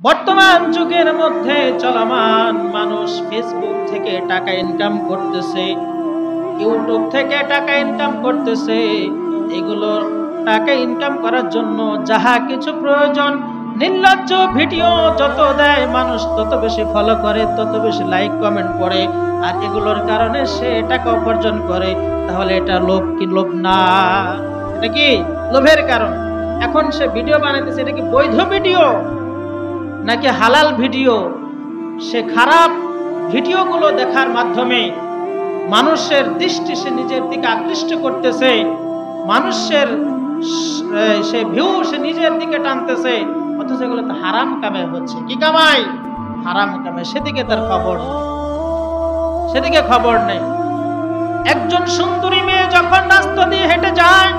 বর্তমান যুগের মধ্যে চলমান মানুষ ফেসবুক থেকে টাকা ইনকাম করতেছে, ইউটিউব থেকে টাকা ইনকাম করতেছে। এগুলো টাকা ইনকাম করার জন্য যাহা কিছু প্রয়োজন, নির্লজ্জ ভিডিও যত দেয় মানুষ তত বেশি ফলো করে, তত বেশি লাইক কমেন্ট করে, আর এগুলোর কারণে সে টাকা উপার্জন করে। তাহলে এটা লোভ কি লোভ না? এটা কি লোভের কারণ? এখন সে ভিডিও বানাইতেছে, এটা কি বৈধ ভিডিও নাকি হালাল ভিডিও? সে খারাপ ভিডিওগুলো দেখার মাধ্যমে মানুষের দৃষ্টি সে নিজের দিকে আকৃষ্ট করতেছে, মানুষের সে ভিউ সে নিজের দিকে টানতেছে, অথচ এগুলো তো হারাম কামে হচ্ছে। কি কামাই? হারাম কামে। সেদিকে তার খবর নেই, সেদিকে খবর নেই। একজন সুন্দরী মেয়ে যখন রাস্তা দিয়ে হেঁটে যায়,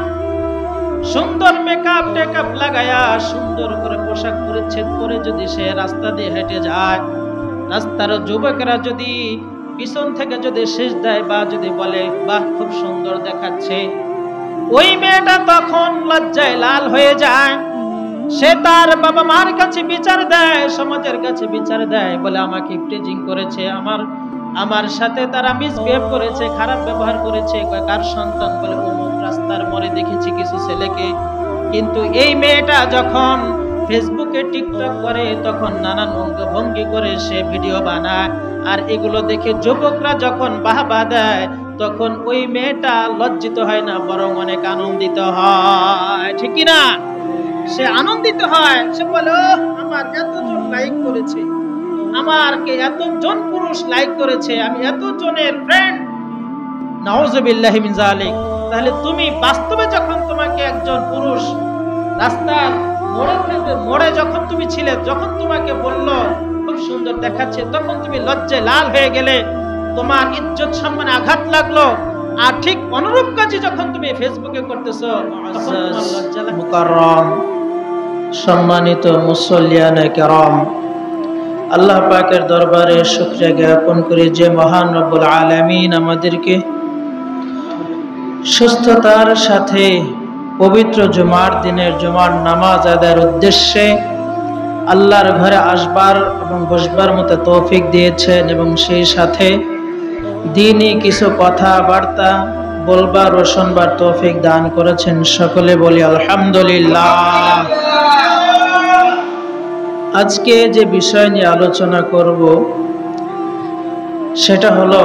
সুন্দর মেকআপ টেকআপ লাগায়া সুন্দর করে পোশাক পরিচ্ছদ করে যদি সে রাস্তা দিয়ে হেঁটে যায়, রাস্তার যুবকেরা যদি পিছন থেকে যদি শেষ দেয় বা যদি বলে বাহ খুব সুন্দর দেখাচ্ছে, ওই মেয়েটা তখন লজ্জায় লাল হয়ে যায়। সে তার বাবা মার কাছে বিচার দেয়, সমাজের কাছে বিচার দেয়, বলে আমাকে প্রেজিং করেছে, আমার সাথে তারা মিসবিহেভ করেছে, খারাপ ব্যবহার করেছে। কার সন্তান? বলে অমুক রাস্তার মোড়ে দেখেছি কিছু ছেলেকে। কিন্তু এই মেয়েটা যখন ফেসবুকে টিকটক করে, তখন নানান অঙ্গভঙ্গি করে সে ভিডিও বানায়, আর এগুলো দেখে যুবকরা যখন বাহবা দেয়, তখন ওই মেয়েটা লজ্জিত হয় না, বরং অনেক আনন্দিত হয়। ঠিক কি না? সে আনন্দিত হয়, সে বলে আমার এতজন লাইক করেছে, আমাকে এতজন পুরুষ লাইক করেছে, আমি এতজনের ফ্রেন্ড। নাউযুবিল্লাহি মিন যালিক। তাহলে তুমি বাস্তবে যখন তোমাকে একজন পুরুষ রাস্তার মোড়ে যখন তুমি ছিলে, যখন তোমাকে বলল খুব সুন্দর দেখাচ্ছে, তখন তুমি লজ্জায় লাল হয়ে গেলে, তোমার ইজ্জত সম্মানে আঘাত লাগলো। আর ঠিক অনুরূপ কাজই যখন তুমি ফেসবুকে করতেছো, মুকাররম সম্মানিত মুসল্লিয়ানে কেরাম, আল্লাহ পাকের দরবারে শুকরিয়া জ্ঞাপন করি যে মহান রব্বুল আলামিন আমাদেরকে সুস্থতার সাথে পবিত্র জুমার দিনের জুমার নামাজ আদায়ের উদ্দেশ্যে আল্লাহর ঘরে আসবার এবং বসবার মতো তৌফিক দিয়েছেন, এবং সেই সাথে দ্বীনি কিছু কথাবার্তা বলবার ও শুনবার তৌফিক দান করেছেন। সকলে বলি আলহামদুলিল্লাহ। আজকে যে বিষয় নিয়ে আলোচনা করব সেটা হলো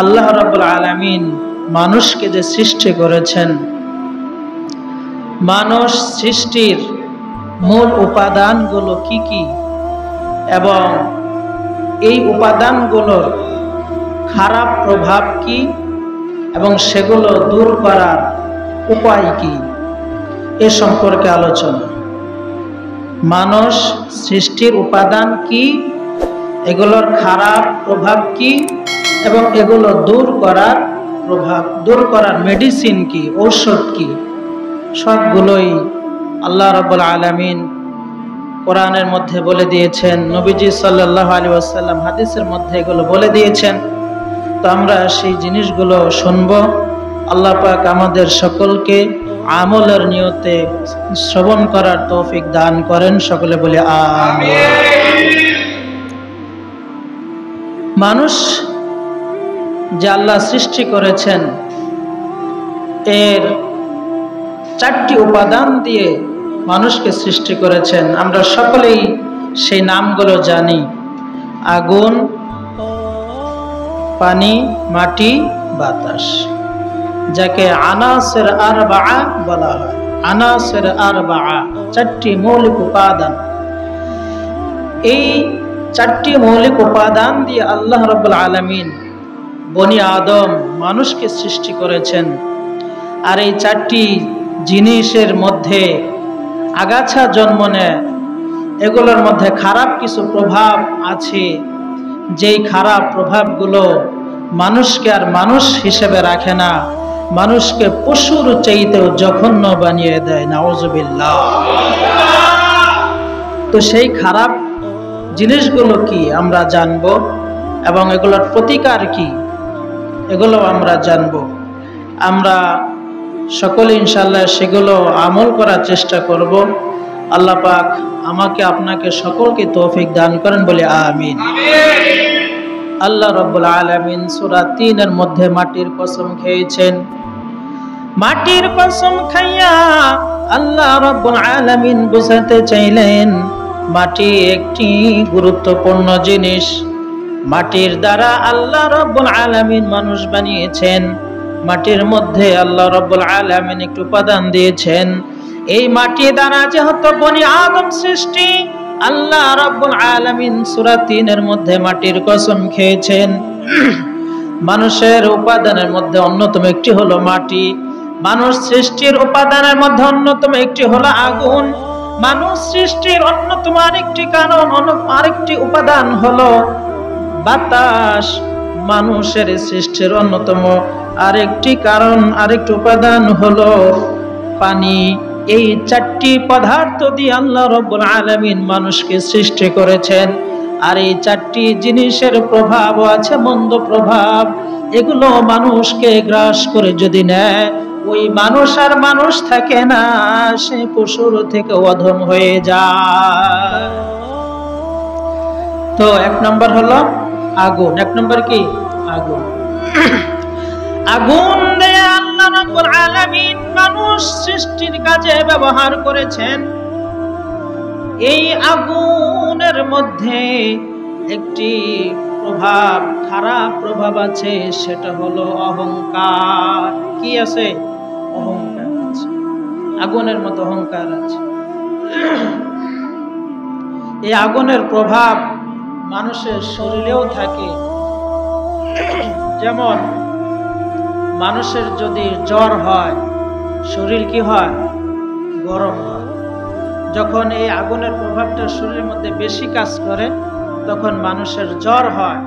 আল্লাহ রাব্বুল আলামিন মানুষকে যে সৃষ্টি করেছেন, মানুষ সৃষ্টির মূল উপাদানগুলো কি কি, এবং এই উপাদানগুলোর খারাপ প্রভাব কি, এবং সেগুলো দূর করার উপায় কি, এ সম্পর্কে আলোচনা। মানুষ সৃষ্টির উপাদান কি, এগুলোর খারাপ প্রভাব কি, এবং এগুলো দূর করার মেডিসিন কি, ঔষধ কি, সবগুলোই আল্লাহ রাব্বুল আলামিন কোরআনের মধ্যে বলে দিয়েছেন, নবীজি সাল্লাল্লাহু আলাইহি ওয়াসাল্লাম হাদিসের মধ্যে এগুলো বলে দিয়েছেন। তো আমরা সেই জিনিসগুলো শুনবো। আল্লাহ পাক আমাদের সকলকে আমলের নিয়তে শ্রবণ করার তৌফিক দান করেন। সকলে বলে আমিন। মানুষ যে আল্লাহ সৃষ্টি করেছেন, এর চারটি উপাদান দিয়ে মানুষকে সৃষ্টি করেছেন। আমরা সকলেই সেই নামগুলো জানি: আগুন, পানি, মাটি, বাতাস, যাকে আনাসির আরবাআ বলা হয়। আনাসির আরবাআ, চারটি মৌলিক উপাদান। এই চারটি মৌলিক উপাদান দিয়ে আল্লাহ রাব্বুল আলামিন বনি আদম মানুষকে সৃষ্টি করেছেন। আর এই চারটি জিনিসের মধ্যে আগাছা জন্ম নেয়, এগুলোর মধ্যে খারাপ কিছু প্রভাব আছে, যেই খারাপ প্রভাবগুলো মানুষকে আর মানুষ হিসেবে রাখে না, মানুষকে পশুর চাইতেও জঘন্য বানিয়ে দেয়। নাউযুবিল্লাহ। তো সেই খারাপ জিনিসগুলো কি আমরা জানব, এবং এগুলোর প্রতিকার কি এগুলো আমরা জানব। আমরা সকলে ইনশাআল্লাহ সেগুলো আমল করার চেষ্টা করব। আল্লাহ পাক আমাকে আপনাকে সকলকে তৌফিক দান করেন বলে আমিন। আল্লাহ রাব্বুল আলামিন সূরা 3 এর মধ্যে মাটির কসম খেয়েছেন। মাটির কসম খাইয়া আল্লাহ রাব্বুল আলামিন বুঝাতে চাইলেন মাটি একটি গুরুত্বপূর্ণ জিনিস। মাটির দ্বারা আল্লাহ রাব্বুল আলামিন মানুষ বানিয়েছেন। মাটির মধ্যে আল্লাহ রাব্বুল আলামিন একটু উপাদান দিয়েছেন। এই মাটি দ্বারা যেহেতু বনি আদম সৃষ্টি, আল্লাহ রাব্বুল আলামিন সূরা 3 এর মধ্যে মাটির কসম খেয়েছেন। মানুষের উপাদানের মধ্যে অন্যতম একটি হলো মাটি। মানুষ সৃষ্টির উপাদানের মধ্যে অন্যতম একটি হলো আগুন। মানুষ সৃষ্টির অন্যতম আরেকটি কারণ, আরেকটি উপাদান হলো বাতাস। মানুষের সৃষ্টির অন্যতম আরেকটি কারণ, আরেকটি উপাদান হলো পানি। এই চারটি পদার্থ দিয়ে আল্লাহ রাব্বুল আলামিন মানুষকে সৃষ্টি করেছেন। আর এই চারটি জিনিসের প্রভাব আছে, মন্দ প্রভাব। এগুলো মানুষকে গ্রাস করে যদি নেয়, ওই মানুষ আর মানুষ থাকে না, সে পশুর থেকে অধম হয়ে যায়। তো এক নম্বর হলো আগুন। এক নম্বর কি? আগুন। আগুন দিয়ে আল্লাহ রাব্বুল আলামিন মানুষ সৃষ্টির কাজে ব্যবহার করেছেন। এই আগুনের মধ্যে একটি প্রভাব, খারাপ প্রভাব আছে, সেটা হলো অহংকার। কি আছে? অহংকার আছে। আগুনের মধ্যে অহংকার আছে। এই আগুনের প্রভাব মানুষের শরীরেও থাকে। যেমন মানুষের যদি জ্বর হয়, শরীর কি হয়? গরম হয়। যখন এই আগুনের প্রভাবটা শরীরের মধ্যে বেশি কাজ করে, তখন মানুষের জ্বর হয়।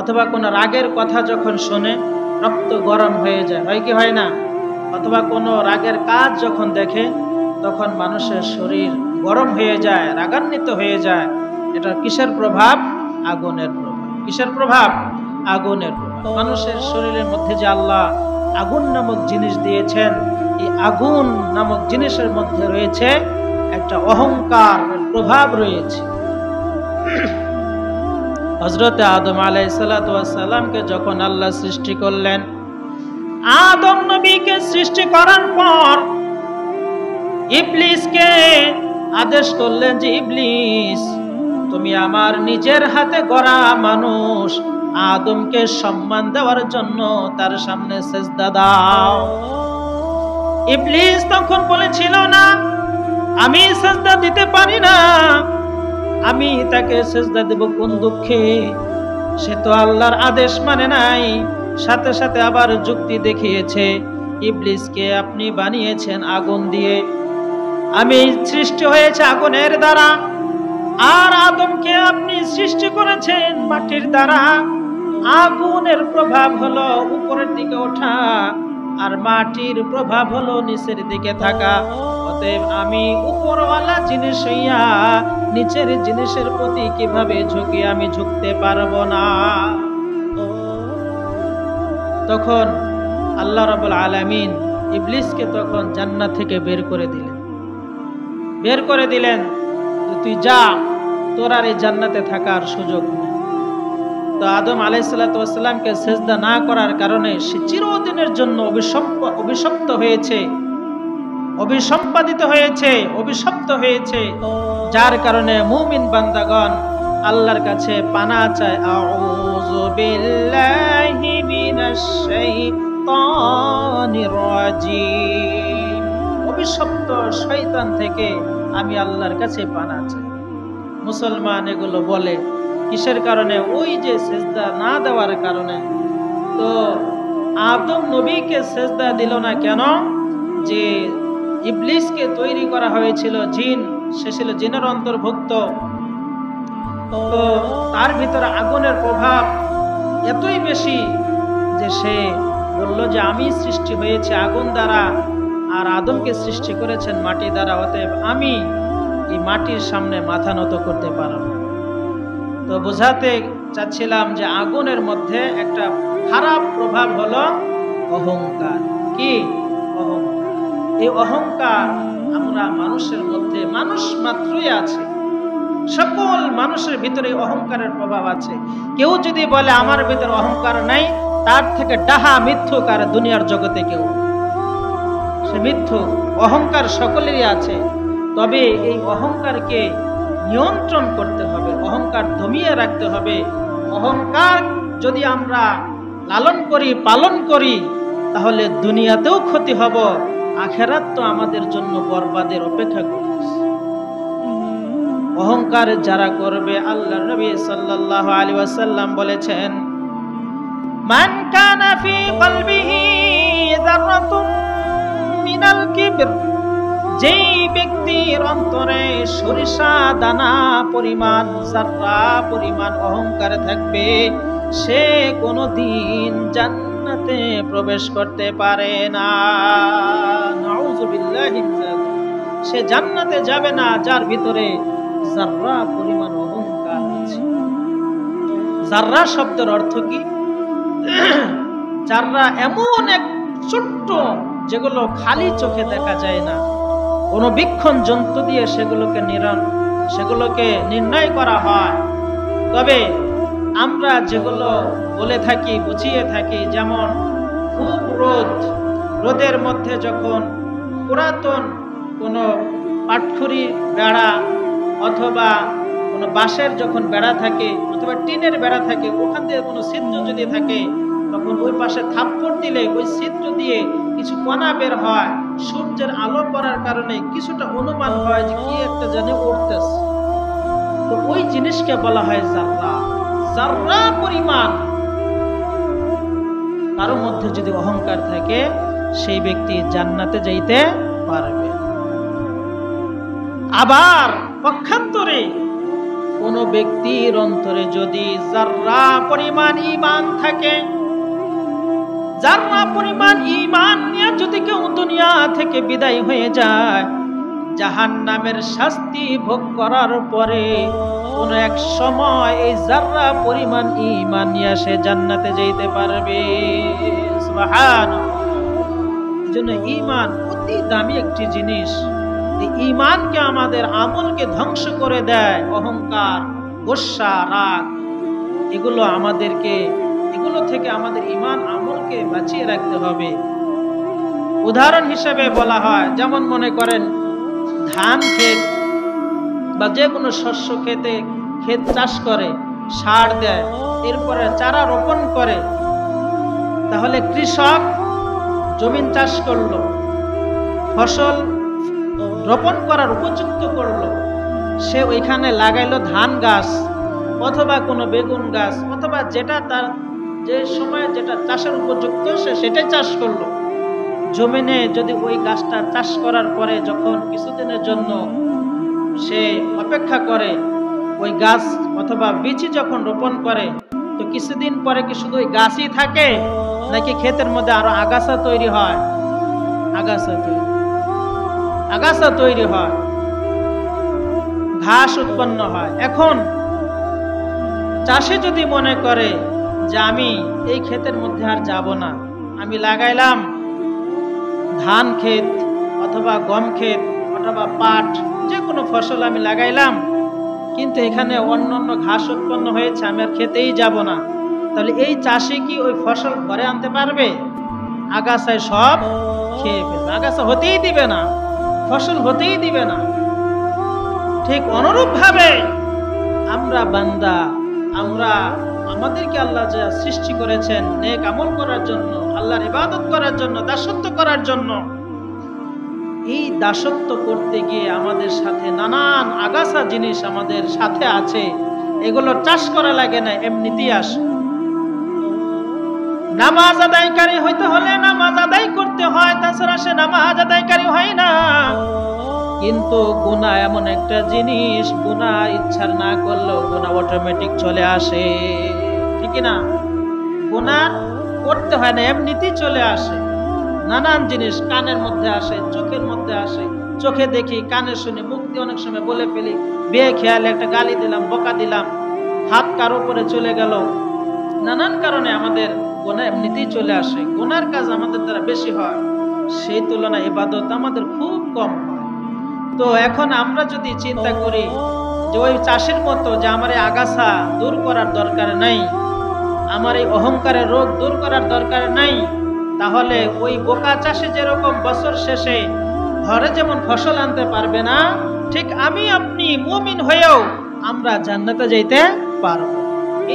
অথবা কোনো রাগের কথা যখন শোনে, রক্ত গরম হয়ে যায়, হয় কি হয় না? অথবা কোনো রাগের কাজ যখন দেখে, তখন মানুষের শরীর গরম হয়ে যায়, রাগান্বিত হয়ে যায়। এটা কিসের প্রভাব? আগুনের প্রভাব। কিসের প্রভাব? আগুনের প্রভাব। মানুষের শরীরের মধ্যে যে আল্লাহ আগুন নামক জিনিস দিয়েছেন, এই আগুন নামক জিনিসের মধ্যে রয়েছে একটা অহংকার প্রভাব রয়েছে। হযরত আদম আলাইহিস সালাতু ওয়াস সালামকে যখন আল্লাহ সৃষ্টি করলেন, আদম নবীকে সৃষ্টি করার পর ইবলিসকে আদেশ করলেন যে, ইবলিস, তুমি আমার নিজের হাতে গড়া মানুষ, আদমকে সম্মান দেওয়ার জন্য তার সামনে সেজদা দাও। ইবলিস তখন বলেছিল, না, আমি সেজদা দিতে পারি না। আমি তাকে সেজদা দেব কোন দুঃখে? সে তো আল্লাহর আদেশ মানে নাই। সাথে সাথে আবার যুক্তি দেখিয়েছে, ইবলিসকে আপনি বানিয়েছেন আগুন দিয়ে, আমি সৃষ্টি হয়েছে আগুনের দ্বারা, আর আদমকে আপনি সৃষ্টি করেছেন মাটির দ্বারা। আগুনের প্রভাব হলো উপরের দিকে ওঠা, আর মাটির প্রভাব হলো নিচের দিকে থাকা। অতএব আমি উপরওয়ালা জিনিস হইয়া নিচের জিনিসের প্রতি কিভাবে ঝুঁকি? আমি ঝুঁকতে পারবো না। তখন আল্লাহ রাব্বুল আলামিন ইবলিসকে তখন জান্নাত থেকে বের করে দিলেন, তুই যা, তোর আর এই জান্নাতে থাকার সুযোগ নেই। তো আদম আলাইহিস সালাতু ওয়াস সালামকে সেজদা না করার কারণে সে চিরদিনের জন্য অভিশপ্ত হয়েছে, অভিসম্পাদিত হয়েছে, অভিশপ্ত হয়েছে। যার কারণে মুমিন বান্দাগণ আল্লাহর কাছে পানা চায়, আউযু বিল্লাহি মিনাশ শাইতানির রাজিম। অভিশপ্ত শয়তান থেকে আমি আল্লাহর কাছে পানা চাই। মুসলমান এগুলো বলে কিসের কারণে? ওই যে সেজদা না দেওয়ার কারণে। তো আদম নবীকে সেজদা দিল না কেন? যে ইবলিসকে তৈরি করা হয়েছিল জিন, সে ছিল জিনের অন্তর্ভুক্ত। তো তার ভিতরে আগুনের প্রভাব এতই বেশি যে সে বলল যে আমি সৃষ্টি হয়েছে আগুন দ্বারা, আর আদমকে সৃষ্টি করেছেন মাটি দ্বারা, অতএব আমি এই মাটির সামনে মাথা নত করতে পারব। তো বোঝাতে চাচ্ছিলাম যে আগুনের মধ্যে একটা খারাপ প্রভাব হলো অহংকার। কি? অহংকার। এই অহংকার আমরা মানুষের মধ্যে, মানুষ মাত্রই আছে, সকল মানুষের ভিতরে অহংকারের প্রভাব আছে। কেউ যদি বলে আমার ভিতরে অহংকার নাই, তার থেকে ডাহা মিথ্যুক আর দুনিয়ার জগতে কেউ, সে মিথ্যুক। অহংকার সকলেরই আছে, তবে এই অহংকারকে নিয়ন্ত্রণ করতে হবে, অহংকার দমিয়ে রাখতে হবে। অহংকার যদি আমরা লালন করি, পালন করি, তাহলে দুনিয়াতেও ক্ষতি হব, আখেরাত তো আমাদের জন্য বরবাদের অপেক্ষা করতেছে। অহংকার যারা করবে, আল্লাহর নবী সাল্লাল্লাহু আলাইহি ওয়াসাল্লাম বলেছেন, মান কানা ফি কলবিহি যাররাতুম মিনাল কিবর, যেই ব্যক্তির অন্তরে সরিষা দানা পরিমাণ, যাররা পরিমাণ অহংকার থাকবে, সে কোনোদিন জান্নাতে প্রবেশ করতে পারে না। নাউযুবিল্লাহি মিন যালিক। সে জান্নাতে যাবে না যার ভিতরে যাররা পরিমাণ অহংকার আছে। যাররা শব্দের অর্থ কি? যাররা এমন এক ছোট্ট, যেগুলো খালি চোখে দেখা যায় না, কোন বীক্ষণ যন্ত্র দিয়ে সেগুলোকে নির্ণয় করা হয়। তবে আমরা যেগুলো বলে থাকি, বুঝিয়ে থাকি, যেমন খুব রোদের মধ্যে যখন পুরাতন কোনো পাটখড়ি বেড়া অথবা কোনো বাঁশের যখন বেড়া থাকে অথবা টিনের বেড়া থাকে, ওখান থেকে কোনো ছিদ্র যদি থাকে, তখন ওই পাশে থাপ্পড় দিলে ওই ছিদ্র দিয়ে কিছু কণা বের হয়। সূর্যের আলো পড়ার কারণে কিছুটা অনুমান হয় যে কি একটা জানে উঠতেছে। তো ওই জিনিসকে বলা হয় যাররা। যাররা পরিমাণ কারোর মধ্যে যদি অহংকার থাকে, সেই ব্যক্তি জান্নাতে যাইতে পারবে। আবার পক্ষান্তরে কোন ব্যক্তির অন্তরে যদি যাররা পরিমাণ ঈমান থাকে, যাররা পরিমাণ ঈমান নিয়ে যদি কেউ দুনিয়া থেকে বিদায় হয়ে যায়, জাহান্নামের শাস্তি ভোগ করার পরে কোন এক সময় এই যাররা পরিমাণ ঈমান নিয়ে সে জান্নাতে যেতে পারবে। সুবহানাল্লাহ। এজন্য ঈমান অতি দামি একটি জিনিস। এই ঈমানকে, আমাদের আমলকে ধ্বংস করে দেয় অহংকার, গোসা, রাগ। এগুলো থেকে আমাদের ঈমান আমলকে বাঁচিয়ে রাখতে হবে। উদাহরণ হিসেবে বলা হয়, যেমন মনে করেন ধান ক্ষেত বা যে কোনো শস্য ক্ষেত চাষ করে, সার দেয়, এরপরে চারা রোপণ করে। তাহলে কৃষক জমিন চাষ করলো, ফসল রোপণ করার উপযুক্ত করলো, সে ওইখানে লাগাইলো ধান গাছ অথবা কোনো বেগুন গাছ অথবা যেটা তার যে সময় যেটা চাষের উপযুক্ত, সে সেটাই চাষ করলো। জমিনে যদি ওই গাছটা চাষ করার পরে যখন কিছুদিনের জন্য সে অপেক্ষা করে, ওই গাছ অথবা বীজ যখন রোপণ করে, তো কিছুদিন পরে কি শুধু ওই গাছই থাকে নাকি ক্ষেতের মধ্যে আরো আগাছা তৈরি হয়? আগাছা তৈরি হয়, ঘাস উৎপন্ন হয়। এখন চাষি যদি মনে করে যে আমি এই ক্ষেতের মধ্যে আর যাব না, আমি লাগাইলাম ধান ক্ষেত অথবা গম ক্ষেত অথবা পাট, যে কোনো ফসল আমি লাগাইলাম, কিন্তু এখানে অন্যান্য ঘাস উৎপন্ন হয়েছে, আমি আর খেতেই যাব না, তাহলে এই চাষি কি ওই ফসল ঘরে আনতে পারবে? আগাছায় সব খেয়ে ফেলবে, আগাছা হতেই দিবে না, ফসল হতেই দিবে না। ঠিক অনুরূপ ভাবে আমরা বান্দা, আমাদেরকে আল্লাহ যা সৃষ্টি করেছেন নেক আমল করার জন্য, আল্লাহর ইবাদত করার জন্য, দাসত্ব করার জন্য, এই দাসত্ব করতে গিয়ে আমাদের সাথে নানান আগাছা জিনিস আমাদের সাথে আছে। এগুলো চাষ করা লাগে না, এমনিতেই আসে। নামাজ আদায়কারী হইতে হলে নামাজ আদায় করতে হয়, তাছাড়া সে নামাজ আদায়কারী হয় না। কিন্তু গুনাহ এমন একটা জিনিস, গুনাহ ইচ্ছা না করলেও গুনাহ অটোমেটিক চলে আসে, ঠিক না? গুনাহ করতে হয় না, এমনিতেই চলে আসে। নানান জিনিস কানের মধ্যে আসে, চোখের মধ্যে আসে, চোখে দেখি, কানে শুনি, মুখ দিয়ে অনেক সময় বলে ফেলি, বেখেয়ালে একটা গালি দিলাম, বকা দিলাম, হাত কারো উপরে চলে গেল। নানান কারণে আমাদের গুনাহ এমনিতেই চলে আসে। গুনার কাজ আমাদের দ্বারা বেশি হয়, সেই তুলনায় ইবাদত আমাদের খুব কম হয়। তো এখন আমরা যদি চিন্তা করি যে ওই চাষির মতো যে আমার এই আগাছা দূর করার দরকার নাই, আমার এই অহংকারের রোগ দূর করার দরকার নাই, তাহলে ওই বোকা চাষি যেরকম বছর শেষে ঘরে যেমন ফসল আনতে পারবে না, ঠিক আমি আপনি মুমিন হয়েও আমরা জান্নাতে যাইতে পারবো।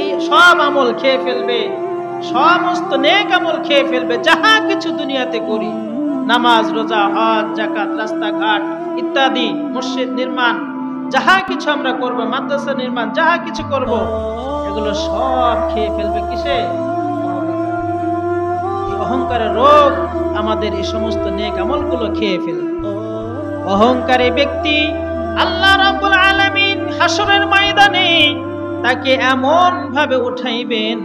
এই সব আমল খেয়ে ফেলবে, সমস্ত নেক আমল খেয়ে ফেলবে, যাহা কিছু দুনিয়াতে করি, নামাজ, রোজা, হজ, যাকাত, রাস্তাঘাট ইত্যাদি, মসজিদ নির্মাণ, যাহা কিছু আমরা করব, মাদ্রাসা নির্মাণ, যাহা কিছু করব, এগুলো সব খেয়ে ফেলবে কিসে? অহংকারের রোগ আমাদের এই সমস্ত নেক আমলগুলো খেয়ে ফেলবে। অহংকারী ব্যক্তি আল্লাহ রাব্বুল আলামিন হাসরের ময়দানে তাকে এমন ভাবে উঠাইবেন,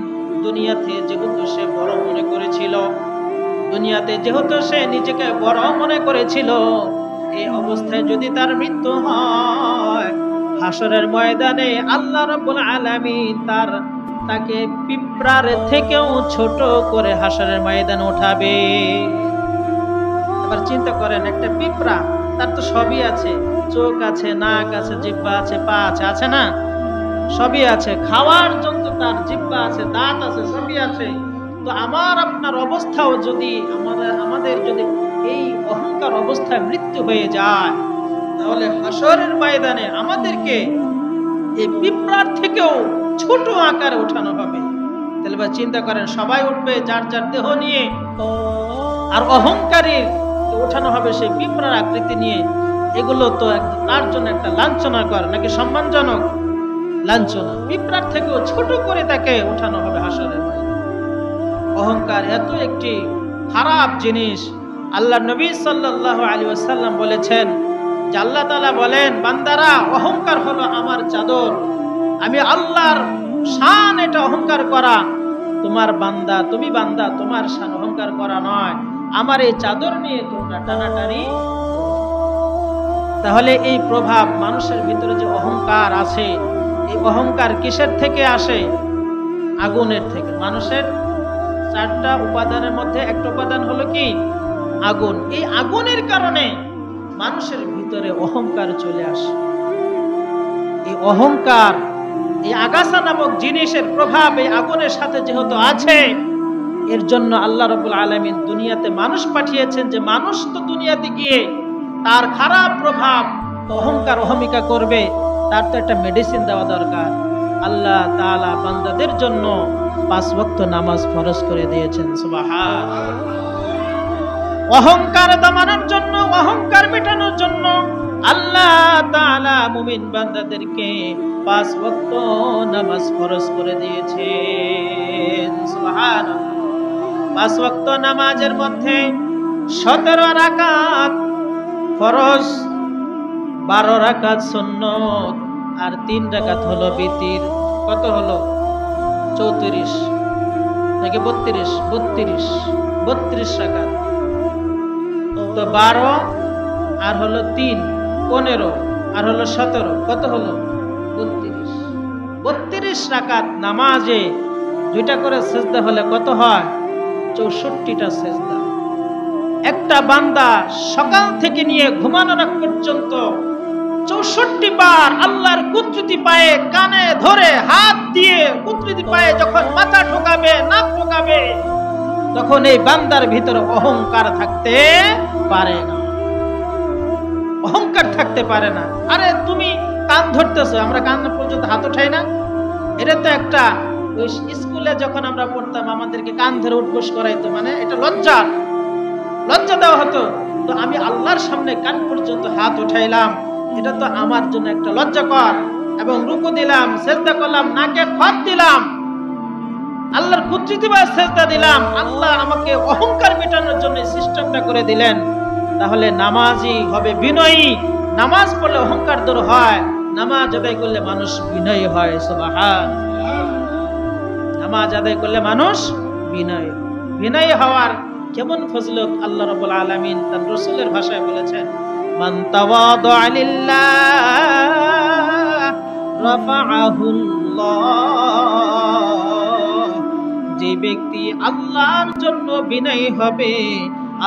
দুনিয়াতে যেহেতু সে বড় মনে করেছিল, দুনিয়াতে যেহেতু সে নিজেকে বড় মনে করেছিল, এই অবস্থায় যদি তার মৃত্যু হয়, হাসরের ময়দানে আল্লাহ রাব্বুল আলামিন তাকে পিঁপড়ার থেকেও ছোট করে হাসরের ময়দানে উঠাবে। এবার চিন্তা করেন, একটা পিঁপড়া, তার তো সবই আছে, চোখ আছে, নাক আছে, জিহ্বা আছে, পা আছে, আছে না? সবই আছে, খাওয়ার জন্য তার জিহ্বা আছে, দাঁত আছে, সবই আছে। তো আমার আপনার অবস্থাও যদি আমাদের যদি এই অহংকার অবস্থায় মৃত্যু হয়ে যায়, তাহলে হাসরের ময়দানে আমাদেরকে এই পিঁপড়ার থেকেও ছোট আকারে উঠানো হবে। তাহলে বা চিন্তা করেন, সবাই উঠবে যার যার দেহ নিয়ে, আর অহংকারীর উঠানো হবে সেই পিঁপড়ার আকৃতি নিয়ে। এগুলো তো তার জন্য একটা লাঞ্ছনাকর নাকি সম্মানজনক? লাঞ্ছনা। পিঁপড়ার থেকেও ছোট করে তাকে উঠানো হবে হাসরের ময়দানে। অহংকার এত একটি খারাপ জিনিস। আল্লাহ নবী সাল্লাল্লাহু আলাইহি ওয়াসাল্লাম বলেছেন যে আল্লাহ তাআলা বলেন, বান্দারা, অহংকার হলো আমার চাদর, আমি আল্লাহর শান এটা অহংকার করা। তোমার বান্দা, তুমি বান্দা, তোমার শান অহংকার করা নয়, আমার এই চাদর নিয়ে তোমরা টানাটানি। তাহলে এই প্রভাব মানুষের ভিতরে যে অহংকার আছে, এই অহংকার কিসের থেকে আসে? আগুনের থেকে। মানুষের 4টা উপাদানের মধ্যে একটা উপাদান হলো কি? আগুন। এই আগুনের কারণে মানুষের ভিতরে অহংকার চলে আসে। এই অহংকার, এই আগাছা নামক জিনিসের প্রভাব এই আগুনের সাথে যেহেতু আছে, এর জন্য আল্লাহ রাব্বুল আলামিন দুনিয়াতে মানুষ পাঠিয়েছেন, যে মানুষ তো দুনিয়াতে গিয়ে তার খারাপ প্রভাব অহংকার অহমিকা করবে, তার তো একটা মেডিসিন দেওয়া দরকার। আল্লাহ তাআলা বান্দাদের জন্য 5 ওয়াক্ত নামাজ ফরজ করে দিয়েছেন। সুবহানাল্লাহ। অহংকার দমানোর জন্য, অহংকার মেটানোর জন্য আল্লাহ তাআলা মুমিন বান্দাদেরকে 5 ওয়াক্ত নামাজ ফরজ করে দিয়েছেন। সুবহানাল্লাহ। 5 ওয়াক্ত নামাজের মধ্যে 17 রাকাত ফরজ, 12 রাকাত সুন্নত, আর 3 রাকাত হলো বিতির। কত হলো? 34 নাকি 32? 32 রাকাত। তো 12 আর হলো 3, 15, আর হলো 17, কত হলো? 32। 32 রাকাত নামাজে 2টা করে সিজদা হলে কত হয়? 64টা সিজদা। একটা বান্দা সকাল থেকে নিয়ে ঘুমানোর আগ পর্যন্ত 64 বার আল্লাহর কুদরতি পায়ে কানে ধরে হাত দিয়ে কুদরতি পায়ে যখন মাথা ঠোকাবে, নাক ঠোকাবে, তখন এই বান্দার ভিতরে অহংকার থাকতে পারে না। অহংকার থাকতে পারে না। আরে তুমি কান ধরতেছো, আমরা কান পর্যন্ত হাত উঠাই না? এটা তো একটা, ওই স্কুলে যখন আমরা পড়তাম আমাদেরকে কান ধরে উঠবোস করাইতো, মানে এটা লজ্জা দেওয়া হতো। তো আমি আল্লাহর সামনে কান পর্যন্ত হাত উঠাইলাম, এটা তো আমার জন্য একটা লজ্জাকর। এবং রুকু দিলাম, সেজদা করলাম, নাকে খত দিলাম, আল্লাহর কুদরতি পায়ে সেজদা দিলাম। আল্লাহ আমাকে অহংকার মেটানোর জন্য সিস্টেমটা করে দিলেন। তাহলে নামাজই হবে বিনয়ী। নামাজ পড়লে অহংকার দূর হয়, নামাজ আদায় করলে মানুষ বিনয়ী হয়। সুবহানাল্লাহ। নামাজ আদায় করলে মানুষ বিনয়ী হওয়ার কেমন ফজিলত আল্লাহ রাব্বুল আলামিন তার রাসূলের ভাষায় বলেছেন, মান তাওয়াদা লিল্লাহ রাফাআহুল্লাহ। যে ব্যক্তি আল্লাহর জন্য বিনয়ী হবে,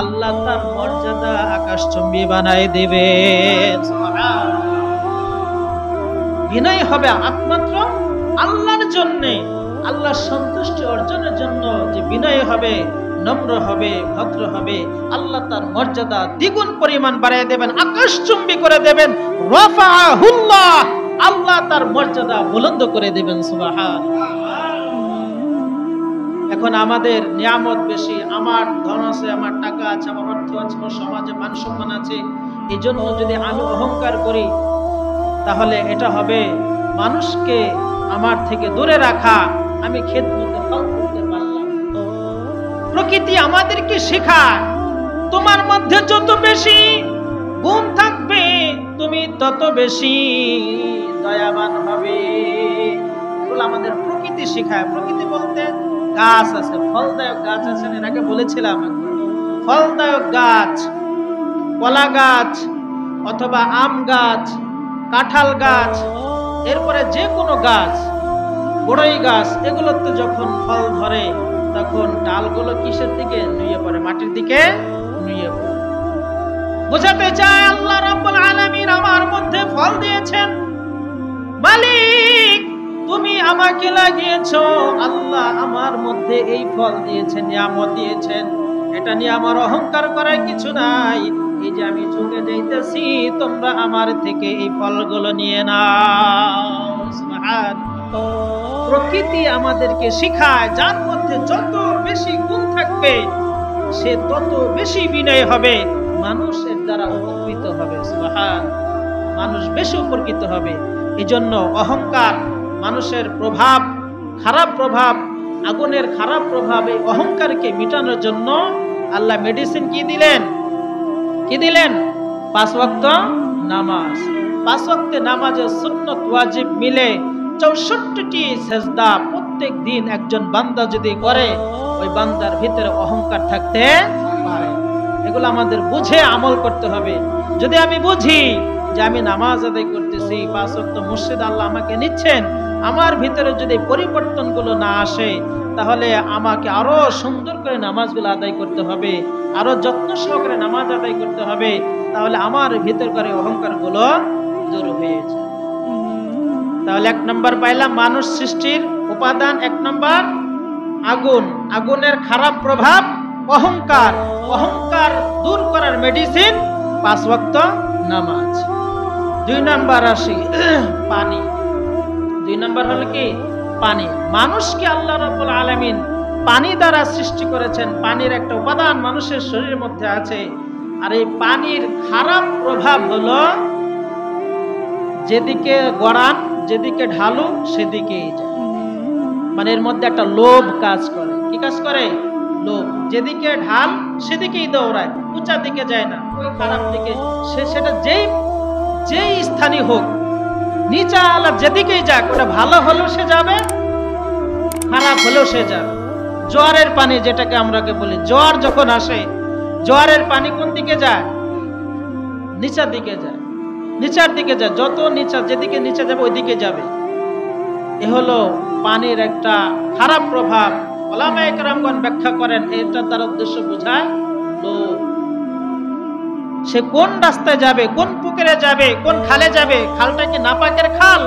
আল্লাহ তার মর্যাদা আকাশচুম্বী বানায় দেবেন। বিনয় হবে একমাত্র আল্লাহর জন্য, আল্লাহর সন্তুষ্টি অর্জনের জন্য। যে বিনয় হবে, নম্র হবে, ভদ্র হবে, আল্লাহ তার মর্যাদা দ্বিগুণ পরিমাণ বাড়িয়ে দেবেন, আকাশচুম্বী করে দেবেন। রাফাহুল্লাহ, আল্লাহ তার মর্যাদা বুলন্দ করে দেবেন। সুবহানাল্লাহ। এখন আমাদের নিয়ামত বেশি, আমার ধন আছে, আমার টাকা আছে, আমার অর্থ আছে, আমার সমাজে মান সম্মান আছে, এই জন্য যদি আমি অহংকার করি তাহলে এটা হবে মানুষকে আমার থেকে দূরে রাখা, আমি খেদমতে ফল করতে পারলাম। প্রকৃতি আমাদেরকে শেখায়, তোমার মধ্যে যত বেশি গুণ থাকবে তুমি তত বেশি দয়াবান হবে। এগুলো আমাদের প্রকৃতি শেখায়। প্রকৃতি বলতে গাছ আছে, ফলদায়ক গাছ আছে, এর আগে বলেছিলাম। ফলদায়ক গাছ, কলা গাছ অথবা আম গাছ, কাঁঠাল গাছ, এরপরে যে কোনো গাছ, বড়ই গাছ, এগুলোতে যখন ফল ধরে তখন ডালগুলো কিসের দিকে নুয়ে পড়ে? মাটির দিকে নুয়ে পড়ে। বোঝাতে চায় আল্লাহ রাব্বুল আলামিন আমার মধ্যে ফল দিয়েছেন। মালিক তুমি আমাকে লাগিয়েছো, আল্লাহ আমার মধ্যে এই ফল দিয়েছেন, নিয়ামত দিয়েছেন, এটা নিয়ে আমার অহংকার করার কিছু নাই। এই যে আমি ঝুঁকে যাইতেছি, তোমরা আমার থেকে এই ফলগুলো নিয়ে নাও। সুবহানাল্লাহ। প্রকৃতি আমাদেরকে শিখায়, যার মধ্যে যত বেশি গুণ থাকবে সে তত বেশি বিনয় হবে, মানুষের দ্বারা উপকৃত হবে। সুবহানাল্লাহ। মানুষ বেশি উপকৃত হবে। এই জন্য অহংকার মানুষের প্রভাব, খারাপ প্রভাব, আগুনের খারাপ প্রভাব, এই অহংকারকে মিটানোর জন্য আল্লাহ মেডিসিন কি দিলেন? কি দিলেন? 5 ওয়াক্ত নামাজ। 5 ওয়াক্তে নামাজের সুন্নত ওয়াজিব মিলে 64টি সেজদা প্রত্যেক দিন একজন বান্দা যদি করে, ওই বান্দার ভিতরে অহংকার থাকতে পারে। এগুলো আমাদের বুঝে আমল করতে হবে। যদি আমি বুঝি যে আমি নামাজ আদায় করতেছি, 5 ওয়াক্ত মসজিদ আল্লাহ আমাকে নিচ্ছেন, আমার ভিতরে যদি পরিবর্তনগুলো না আসে তাহলে আমাকে আরো সুন্দর করে নামাজগুলো আদায় করতে হবে, আরো যত্ন সহকারে নামাজ আদায় করতে হবে, তাহলে আমার ভিতরকার অহংকারগুলো দূর হয়ে যায়। তাহলে 1 নম্বর পাইলাম মানুষ সৃষ্টির উপাদান, 1 নম্বর আগুন, আগুনের খারাপ প্রভাব অহংকার, অহংকার দূর করার মেডিসিন 5 ওয়াক্ত নামাজ। 2 নম্বর আসি পানি। 2 নম্বর হলো কি? পানি। মানুষকে আল্লাহ রাব্বুল আলামিন পানি দ্বারা সৃষ্টি করেছেন। পানির একটা উপাদান মানুষের শরীরের মধ্যে আছে। আর এই পানির খারাপ প্রভাব হলো যেদিকে গড়ান, যেদিকে ঢালু সেদিকেই যায়। মানে এর মধ্যে একটা লোভ কাজ করে। কি কাজ করে? লোভ। যেদিকে ঢাল সেদিকেই দৌড়ায়, উঁচা দিকে যায় না, ওই খারাপ দিকে। সেটা যেই স্থানই হোক, নিচা আলা যেদিকেই যাক, ওটা ভালো হলেও সে যাবে, খারাপ হলেও সে যাবে। জোয়ারের পানি যেটাকে আমরা বলি, জোয়ার যখন আসে, জোয়ারের পানি কোন দিকে যায়? নিচার দিকে যায়, নিচার দিকে যায়। যত নিচা, যেদিকে নিচে যাবে ওইদিকে যাবে। এ হলো পানির একটা খারাপ প্রভাব। ওলামায়ে কেরামগণ ব্যাখ্যা করেন এটার দ্বারা উদ্দেশ্য বোঝায় লোভ। সে কোন রাস্তায় যাবে, কোন পুকুরে যাবে, কোন খালে যাবে, খালটা কি নাপাকের খাল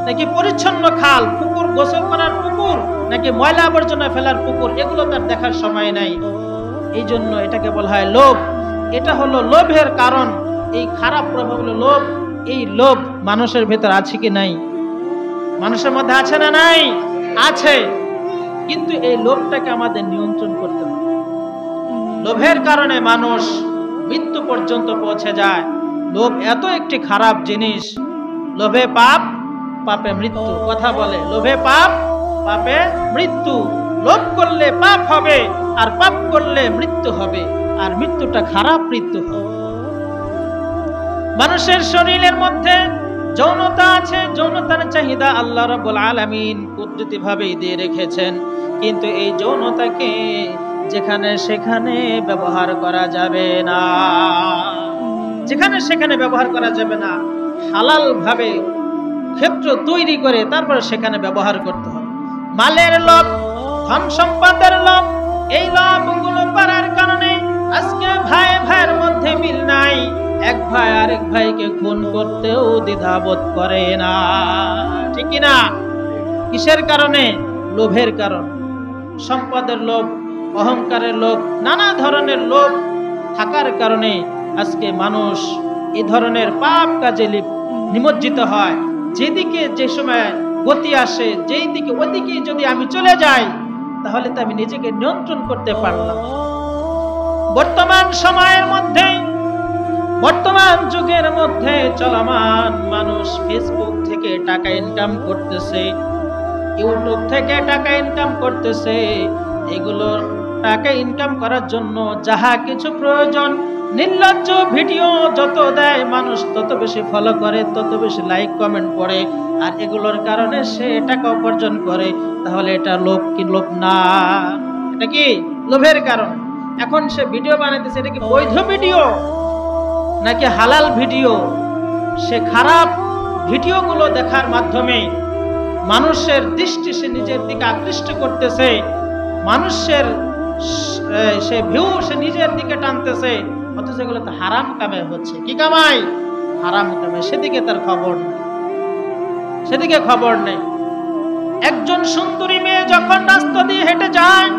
নাকি পরিচ্ছন্ন খাল, পুকুর গোসল করার পুকুর নাকি ময়লা আবর্জনা ফেলার পুকুর, এগুলো তার দেখার সময় নাই। এই জন্য এটাকে বলা হয় লোভ। এটা হলো লোভের কারণ। এই খারাপ প্রভাব হলো লোভ। এই লোভ মানুষের ভেতর আছে কি নাই? মানুষের মধ্যে আছে না নাই? আছে। কিন্তু এই লোভটাকে আমাদের নিয়ন্ত্রণ করতে হবে। লোভের কারণে মানুষ মৃত্যু পর্যন্ত পৌঁছে যায়। লোভ এত একটি খারাপ জিনিস। লোভে পাপ, পাপে মৃত্যু। কথা বলে, লোভে পাপ, পাপে মৃত্যু। লোভ করলে পাপ হবে, আর পাপ করলে মৃত্যু হবে, আর মৃত্যুটা খারাপ মৃত্যু হবে। মানুষের শরীরের মধ্যে যৌনতা আছে, যৌনতার চাহিদা আল্লাহ রাব্বুল আলামিন কুদরতিভাবে দিয়ে রেখেছেন। কিন্তু এই যৌনতাকে যেখানে সেখানে ব্যবহার করা যাবে না, যেখানে সেখানে ব্যবহার করা যাবে না। হালাল ভাবে ক্ষেত্র তৈরি করে তারপর সেখানে ব্যবহার করতে হবে। মালের লোভ, ধন সম্পদের লোভ, এই লোভগুলো করার কারণে আজকে ভাই ভাইয়ের মধ্যে মিল নাই, এক ভাই আরেক ভাইকে খুন করতেও দ্বিধাবোধ করে না, ঠিক কি না? কিসের কারণে? লোভের কারণ, সম্পদের লোভ, অহংকারের লোভ, নানা ধরনের লোভ থাকার কারণে আজকে মানুষ এই ধরনের পাপ কাজে নিমজ্জিত হয়। যেদিকে যে সময় গতি আসে, যেই দিকে ওদিকে যদি আমি চলে যাই, তাহলে তো আমি নিজেকে নিয়ন্ত্রণ করতে পারলাম। বর্তমান সময়ের মধ্যে, বর্তমান যুগের মধ্যে চলমান মানুষ ফেসবুক থেকে টাকা ইনকাম করতেছে, ইউটিউব থেকে টাকা ইনকাম করতেছে। এগুলো টাকা ইনকাম করার জন্য যাহা কিছু প্রয়োজন, নির্লজ্জ ভিডিও যত দেয় মানুষ তত বেশি ফলো করে, তত বেশি লাইক কমেন্ট করে, আর এগুলোর কারণে সে টাকা উপার্জন করে। তাহলে এটা লোভ কি লোভ না? এটা কি লোভের কারণ? এখন সে ভিডিও বানাইতেছে, এটা কি বৈধ ভিডিও নাকি হালাল ভিডিও? সে খারাপ ভিডিওগুলো দেখার মাধ্যমে মানুষের দৃষ্টি সে নিজের দিকে আকৃষ্ট করতেছে, মানুষের সে ভিউ সে নিজের দিকে টানতেছে, অথচ এগুলো তো হারাম কামে হচ্ছে। কি কামাই? হারাম কামে। সেদিকে তার খবর নেই, সেদিকে খবর নেই। একজন সুন্দরী মেয়ে যখন রাস্তা দিয়ে হেঁটে যায়,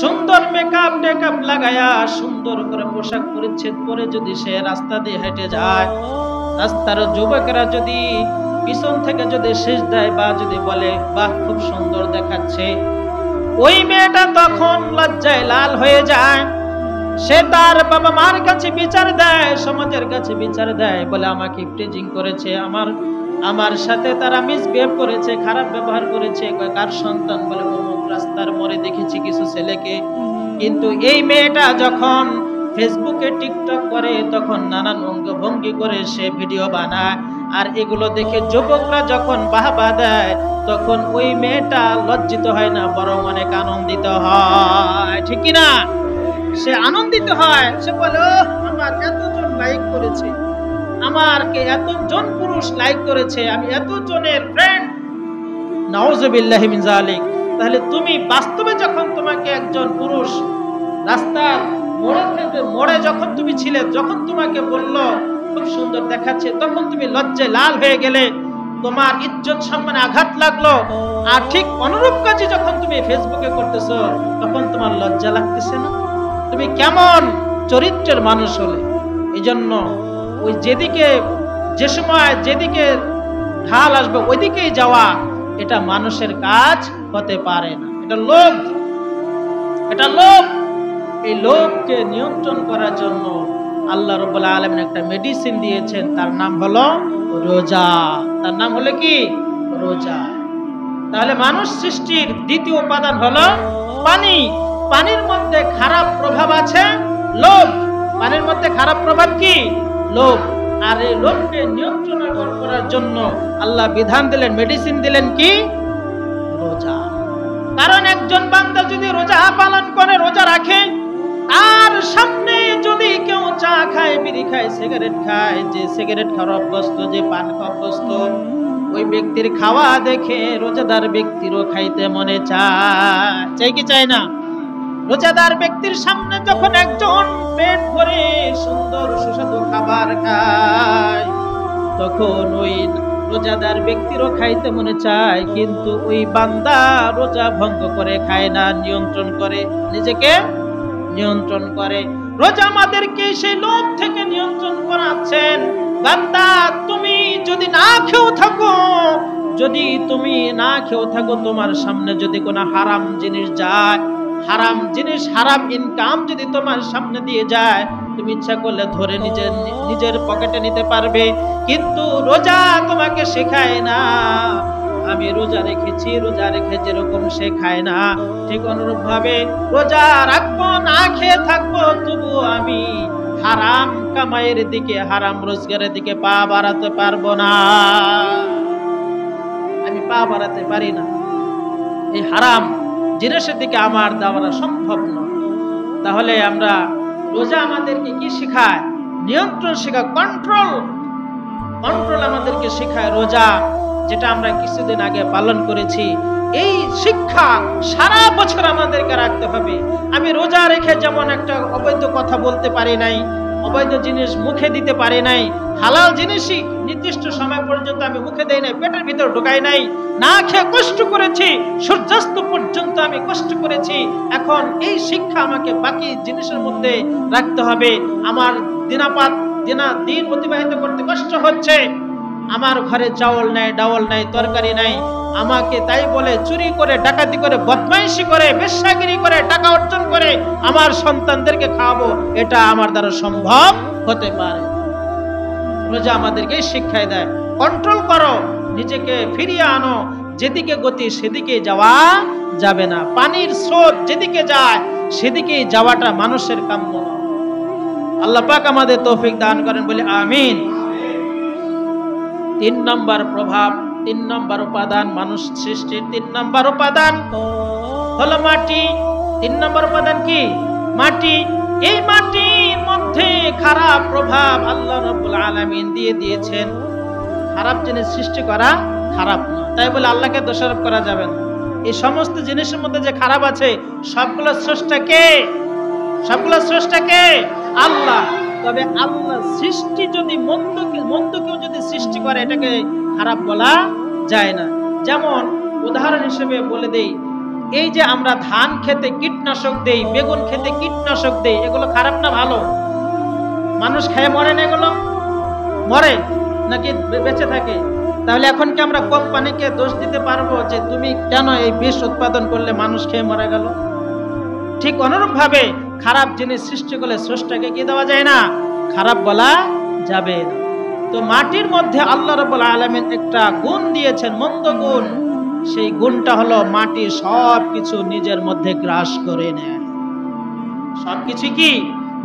সুন্দর মেকআপ টেকআপ লাগায়া সুন্দর করে পোশাক পরিচ্ছদ পরে যদি সে রাস্তা দিয়ে হেঁটে যায়, রাস্তার যুবকেরা যদি পিছন থেকে যদি শেষ দেয় বা যদি বলে বাহ খুব সুন্দর দেখাচ্ছে, ওই মেয়েটা তখন লজ্জায় লাল হয়ে যায়। সে তার বাবা মার কাছে বিচার দেয়, সমাজের কাছে বিচার দেয়, বলে আমাকে প্রেজিং করেছে, আমার সাথে তারা মিসবিহেভ করেছে, খারাপ ব্যবহার করেছে। কার সন্তান? বলে অমুক রাস্তার মোড়ে দেখেছি কিছু ছেলেকে। কিন্তু এই মেয়েটা যখন ফেসবুকে টিকটক করে, তখন নানান অঙ্গভঙ্গি করে সে ভিডিও বানায়, আর এগুলো দেখে যুবকরা যখন বাহবা দেয়, তখন ওই মেয়েটা লজ্জিত হয় না, বরং অনেক আনন্দিত হয়, ঠিক কি না? সে আনন্দিত হয়, সে বলে আমার এতজন লাইক করেছে, আমারকে এতজন পুরুষ লাইক করেছে, আমি এতজনের ফ্রেন্ড। নাউযুবিল্লাহি মিন যালিক। তাহলে তুমি বাস্তবে যখন তোমাকে একজন পুরুষ রাস্তার মোড়ে যখন তুমি ছিলে, যখন তোমাকে বলল খুব সুন্দর দেখাচ্ছে, তখন তুমি লজ্জায় লাল হয়ে গেলে, তোমার ইজ্জত সম্মানে আঘাত লাগলো। আর ঠিক অনুরূপ কাজই যখন তুমি ফেসবুকে করতেছো, তখন তোমার লজ্জা লাগতেছে না? তুমি কেমন চরিত্রের মানুষ হলে? এই জন্য ওই যেদিকে যে সময় যেদিকে ঢাল আসবে ওইদিকেই যাওয়া, এটা মানুষের কাজ হতে পারে না। এটা লোভ, এটা লোভ। এই লোভকে নিয়ন্ত্রণ করার জন্য আল্লাহ রাব্বুল আলামিন একটা মেডিসিন দিয়েছেন, তার নাম হলো রোজা। তার নাম হলো কি? রোজা। তাহলে মানুষ সৃষ্টির দ্বিতীয় উপাদান হলো পানি। পানির মধ্যে খারাপ প্রভাব আছে লোভ। পানির মধ্যে খারাপ প্রভাব কি? লোভ। আর এই লোভকে নিয়ন্ত্রণ করার জন্য আল্লাহ বিধান দিলেন, মেডিসিন দিলেন কি? রোজা। কারণ একজন বান্দা যদি রোজা পালন করে, রোজা রাখে, তার সামনে যদি কেউ চা খায়, বিড়ি খায়, সিগারেট খায়, যে সিগারেট খাওয়ার অভ্যস্ত, যে পান খাওয়া অভ্যস্ত, ওই ব্যক্তির খাওয়া দেখে রোজাদার ব্যক্তিরও খাইতে মনে চায় কি চায় না? রোজাদার ব্যক্তির সামনে যখন একজন পেট ভরে সুন্দর সুস্বাদু খাবার খায়, তখন ওই রোজাদার ব্যক্তিরও খাইতে মনে চায়, কিন্তু ওই বান্দা রোজা ভঙ্গ করে খায় না, নিয়ন্ত্রণ করে, নিজেকে নিয়ন্ত্রণ করে। রোজা আমাদেরকে সেই লোভ থেকে নিয়ন্ত্রণ করাচ্ছেন। বান্দা তুমি যদি না খেয়েও থাকো, যদি তুমি না খেয়েও থাকো, তোমার সামনে যদি কোনো হারাম জিনিস যায়, হারাম জিনিস, হারাম ইনকাম যদি তোমার সামনে দিয়ে যায়, তুমি ইচ্ছা করলে ধরে নিজের পকেটে নিতে পারবে। কিন্তু রোজা তোমাকে শেখায় না, আমি রোজা রেখেছি, রোজা রেখে যেরকম সে খায় না, ঠিক অনুরূপ ভাবে রোজা রাখবো, না খেয়ে থাকবো, তবু আমি হারাম কামাইয়ের দিকে, হারাম রোজগারের দিকে পা বাড়াতে পারবো না। আমি পা বাড়াতে পারি না, এই হারাম জিনিসের দিকে আমার যাওয়া সম্ভব নয়। তাহলে আমরা রোজা আমাদেরকে কি শেখায়? নিয়ন্ত্রণ শেখায়, কন্ট্রোল আমাদেরকে শেখায় রোজা, যেটা আমরা কিছুদিন আগে পালন করেছি। এই শিক্ষা সারা বছর আমাদেরকে রাখতে হবে। আমি রোজা রেখে যেমন একটা অবৈধ কথা বলতে পারি নাই, অবৈধ জিনিস মুখে দিতে পারি নাই, হালাল জিনিসই নির্দিষ্ট সময় পর্যন্ত আমি মুখে দেই নাই, পেটের ভিতর ঢোকাই নাই, না খেয়ে কষ্ট করেছি, সূর্যাস্ত পর্যন্ত আমি কষ্ট করেছি। এখন এই শিক্ষা আমাকে বাকি জিনিসের মধ্যে রাখতে হবে। আমার দিন অতিবাহিত করতে কষ্ট হচ্ছে, আমার ঘরে চাউল নাই, ডাউল নাই, তরকারি নাই, আমাকে তাই বলে চুরি করে, ডাকাতি করে, বদমাইশি করে, বেশ্যাগিরি করে, টাকা অর্জন করে আমার সন্তানদেরকে খাওয়াবো, এটা আমার দ্বারা সম্ভব হতে পারে। রোজা আমাদেরকে শিক্ষায় দেয়, কন্ট্রোল করো, নিজেকে ফিরিয়ে আনো, যেদিকে গতি সেদিকে যাওয়া যাবে না। পানির স্রোত যেদিকে যায় সেদিকে যাওয়াটা মানুষের কাম্য। আল্লাহ পাক আমাদের তৌফিক দান করেন বলে আমিন। 3 নম্বর প্রভাব, 3 নম্বর উপাদান, মানুষ সৃষ্টির 3 নম্বর উপাদান হলো মাটি। 3 নম্বর উপাদান কি? মাটি। এই মাটির মধ্যে খারাপ প্রভাব আল্লাহ রাব্বুল আলামিন দিয়ে দিয়েছেন। খারাপ জিনিস সৃষ্টি করা খারাপ না, তাই বলে আল্লাহকে দোষারোপ করা যাবে না। এই সমস্ত জিনিসের মধ্যে যে খারাপ আছে সবগুলো স্রষ্টা কে? সবগুলো স্রষ্টা কে? আল্লাহ। তবে আল্লাহ সৃষ্টি যদি মন্দ কেউ যদি সৃষ্টি করে এটাকে খারাপ বলা যায় না। যেমন উদাহরণ হিসেবে বলে দেই, এই যে আমরা ধান খেতে কীটনাশক দেই, বেগুন খেতে কীটনাশক দেই, এগুলো খারাপ না ভালো? মানুষ খেয়ে মরে না? এগুলো মরে নাকি বেঁচে থাকে? তাহলে এখন কি আমরা কোম্পানিকে দোষ দিতে পারবো যে তুমি কেন এই বিষ উৎপাদন করলে মানুষ খেয়ে মরে গেল? ঠিক অনুরূপ ভাবে খারাপ জিনিস সৃষ্টি করলে স্রষ্টাকে কি দেওয়া যায় না? খারাপ বলা যাবে না। তো মাটির মধ্যে আল্লাহ রাব্বুল আলামিন একটা গুণ দিয়েছেন, মন্দ গুণ। সেই গুণটা হলো মাটি সবকিছু নিজের মধ্যে গ্রাস করে নেয়। সবকিছু কি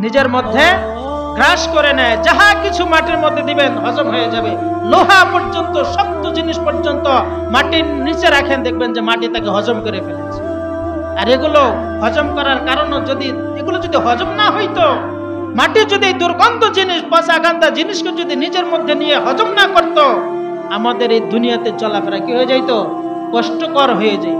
নিজের মধ্যে গ্রাস করে নেয়। যাহা কিছু মাটির মধ্যে দিবেন হজম হয়ে যাবে। লোহা পর্যন্ত, শক্ত জিনিস পর্যন্ত মাটির নিচে রাখেন, দেখবেন যে মাটি তাকে হজম করে ফেলেছে। আর এগুলো হজম করার কারণে এগুলো যদি হজম না হইতো, মাটি যদি দুর্গন্ধ জিনিস, পচা গান্দা জিনিসকে যদি নিজের মধ্যে নিয়ে হজম না করত, আমাদের এই দুনিয়াতে চলাফেরা কি হয়ে যাইতো? কষ্টকর হয়ে যায়,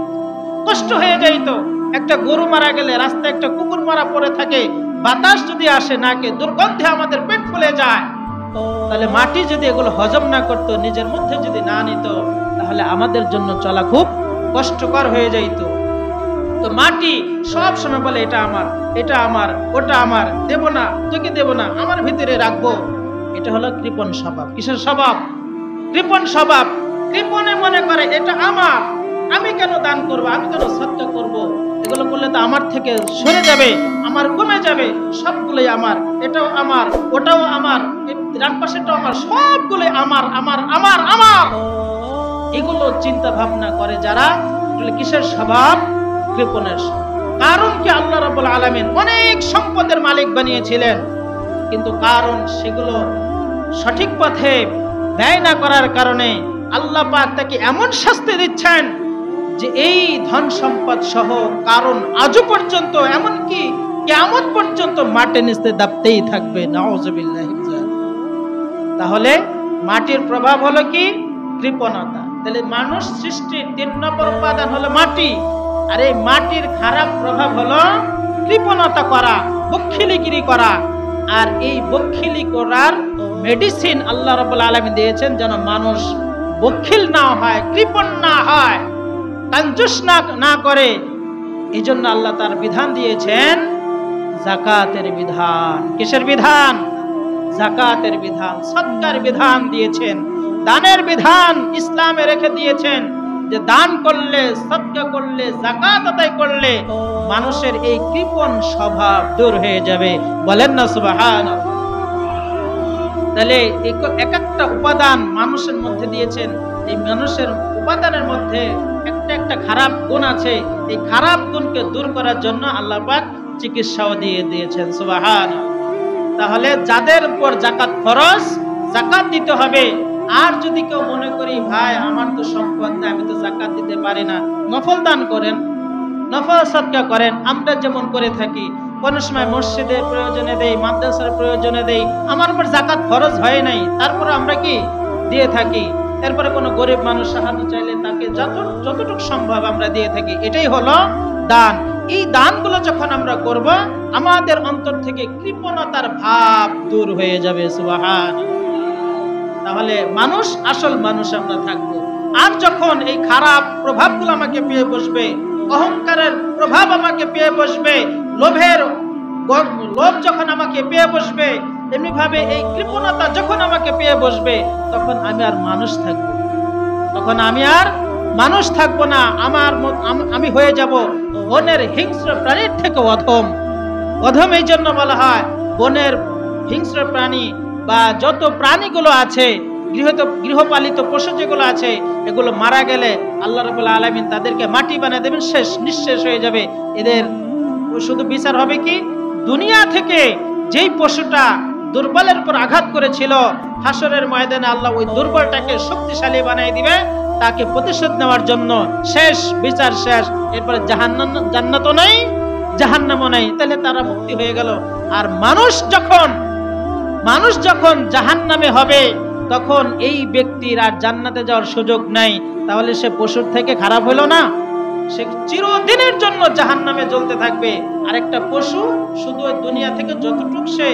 কষ্ট হয়ে যাইতো। একটা গরু মারা গেলে রাস্তায় একটা কুকুর মারা পড়ে থাকে, বাতাস যদি আসে নাকে, দুর্গন্ধে আমাদের পেট ফুলে যায়। তাহলে মাটি যদি এগুলো হজম না করত, নিজের মধ্যে যদি না নিত, তাহলে আমাদের জন্য চলা খুব কষ্টকর হয়ে যাইতো। তো মাটি সব সময় বলে এটা আমার, এটা আমার, ওটা আমার, দেব না, তোকে দেব না, আমার ভিতরে রাখবো। এটা হলো কৃপণ স্বভাব। কিসের স্বভাব? কৃপণ স্বভাব। কৃপণে মনে করে এটা আমার, আমি কেন দান করব, আমি কেন সদকা করব, এগুলো করলে তো আমার থেকে সরে যাবে, আমার কমে যাবে, সবগুলোই আমার, এটাও আমার, ওটাও আমার, ডান পাশেটাও আমার, সবগুলোই আমার আমার আমার আমার। এগুলো চিন্তা ভাবনা করে যারা, কিসের স্বভাব? কৃপণের স্বভাব। কারণ কি আল্লাহ রাব্বুল আলামিন অনেক সম্পদের মালিক বানিয়েছিলেন, কিন্তু কারণ সেগুলো সঠিক পথে ব্যয় না করার কারণে আল্লাহ পাক তাকে এমন শাস্তি দিচ্ছেন যে এই ধন সম্পদ সহ কারণ আজও পর্যন্ত, এমনকি কিয়ামত পর্যন্ত মাটির নিচে দাবতেই থাকবে। নাউযুবিল্লাহি। তাহলে মাটির প্রভাব হলো কি? কৃপণতা। তাহলে মানুষ সৃষ্টির 3 নম্বর উপাদান হলো মাটি। আর এই মাটির খারাপ প্রভাব হলো কৃপণতা করা, বখিলিগিরি করা। আর এই বখিলি করার মেডিসিন আল্লাহ রাব্বুল আলামিন দিয়েছেন, যেন মানুষ বখিল না হয়, কৃপণ না হয়, কাঞ্জুস না করে। এই জন্য আল্লাহ তার বিধান দিয়েছেন যাকাতের বিধান। কিসের বিধান? যাকাতের বিধান, সদকার বিধান দিয়েছেন, দানের বিধান ইসলামে রেখে দিয়েছেন যে দান করলে, সদকা করলে, যাকাত আদায় করলে মানুষের এই কৃপণ স্বভাব দূর হয়ে যাবে। বলেন না সুবহানাল্লাহ। তাহলে এক একটা উপাদান মানুষের মধ্যে দিয়েছেন। এই মানুষের উপাদানের মধ্যে একটা একটা খারাপ গুণ আছে। এই খারাপ গুণকে দূর করার জন্য আল্লাহ পাক চিকিৎসাও দিয়ে দিয়েছেন। সুবহানাল্লাহ। তাহলে যাদের উপর যাকাত ফরজ, যাকাত দিতে হবে। আর যদি কেউ মনে করি ভাই আমার তো সম্পদ নেই, আমি তো যাকাত দিতে পারি না, নফল দান করেন, নফল সদকা করেন। আমরা যেমন করে থাকি, কোন সময় মসজিদের প্রয়োজনে দেই, মাদ্রাসার প্রয়োজনে দেই, আমার উপর যাকাত ফরজ হয় নাই, তারপরে আমরা কি দিয়ে থাকি। এরপরে কোনো গরিব মানুষ সাহায্য চাইলে তাকে তাকে যতটুকু সম্ভব আমরা দিয়ে থাকি, এটাই হলো দান। এই দানগুলো যখন আমরা করব, আমাদের অন্তর থেকে কৃপণতার ভাব দূর হয়ে যাবে। সুবহানাল্লাহ। তাহলে মানুষ, আসল মানুষ আমরা থাকবো। আর যখন এই খারাপ প্রভাবগুলো আমাকে পেয়ে বসবে, অহংকারের প্রভাব আমাকে পেয়ে বসবে, লোভ যখন আমাকে পেয়ে বসবে, এমনি ভাবে এই কৃপণতা যখন আমাকে পেয়ে বসবে, তখন আমি আর মানুষ থাকবো, তখন আমি আর মানুষ থাকবো না। আমি হয়ে যাব বনের হিংস্র প্রাণীর থেকে অধম। অধম এই জন্য বলা হয়, বনের হিংস্র প্রাণী বা যত প্রাণীগুলো আছে, গৃহপালিত পশু যেগুলো আছে, এগুলো মারা গেলে আল্লাহ রাব্বুল আলামিন তাদেরকে মাটি বানিয়ে দেবেন, শেষ নিঃশেষ হয়ে যাবে। এদের শুধু বিচার হবে কি, দুনিয়া থেকে যেই পশুটা দুর্বলের উপর আঘাত করেছিল, হাসরের ময়দানে আল্লাহ ওই দুর্বলটাকে শক্তিশালী বানিয়ে দিবে, তাকে প্রতিশোধ নেওয়ার জন্য। শেষ বিচার শেষ। এরপরে জান্নাতও নাই, জাহান্নামও নাই। তাহলে তারা মুক্তি হয়ে গেল। আর মানুষ যখন জাহান্নামে হবে, তখন এই ব্যক্তির আর জান্নাতে যাওয়ার সুযোগ নাই। তাহলে সে পশুর থেকে খারাপ হলো না? সে চিরদিনের জন্য জাহান্নামে জ্বলতে থাকবে। আর একটা পশু শুধু দুনিয়া থেকে যতটুকু সে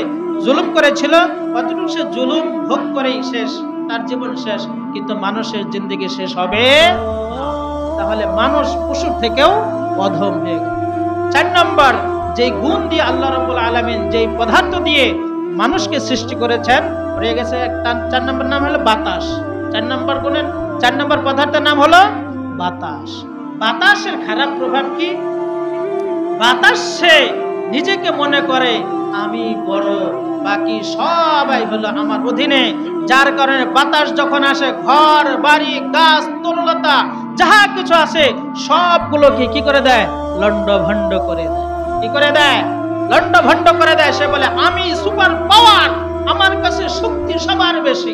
জুলুম করেছিল, ততটুকু সে জুলুম ভোগ করেই শেষ, তার জীবন শেষ। কিন্তু মানুষের জিন্দেগি শেষ হবে না। তাহলে মানুষ পশুর থেকেও অধম হয়ে গেল। 4 নম্বর, যে গুণ দিয়ে আল্লাহ রাব্বুল আলামিন, যে পদার্থ দিয়ে মানুষকে সৃষ্টি করেছেন, হয়ে গেছে 4 নম্বর নাম হলো বাতাস। 4 নম্বর পদার্থের নাম হলো বাতাস। বাতাসের খারাপ প্রভাব কি? বাতাস সে নিজেকে মনে করে আমি বড়, বাকি সবাই হলো আমার অধীনে। যার কারণে বাতাস যখন আসে, ঘর বাড়ি গাছ তরুলতা যাহা কিছু আছে সবগুলোকে কি করে দেয়? লন্ডভন্ড করে দেয়। কি করে দেয়? লন্ডভন্ড করে দেয়। সে বলে আমি সুপার পাওয়ার, আমার কাছে শক্তি সবার বেশি,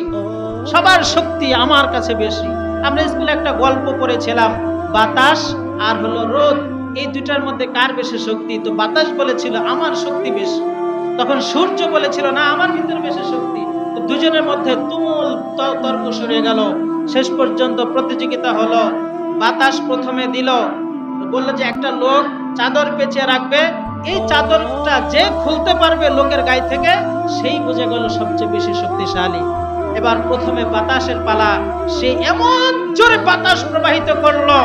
সবার শক্তি আমার কাছে বেশি। আমরা স্কুলে একটা গল্প পড়েছিলাম, বাতাস আর হলো রোদ, এই দুটার মধ্যে কার বেশি শক্তি? তো বাতাস বলেছিল আমার শক্তি বেশি, তখন সূর্য বলেছিল না আমার ভিতরে বেশি শক্তি। তো দুজনের মধ্যে তুমুল তর্ক শুরু গেল। শেষ পর্যন্ত প্রতিযোগিতা হলো। বাতাস প্রথমে দিল, বললো যে একটা লোক চাদর পেঁচিয়ে রাখবে, এই চাদরটা যে খুলতে পারবে লোকের গায়ে থেকে, সেই বুঝে গেল সবচেয়ে বেশি শক্তিশালী। এবার প্রথমে বাতাসের পালা, সে এমন জোরে বাতাস প্রবাহিত করলো,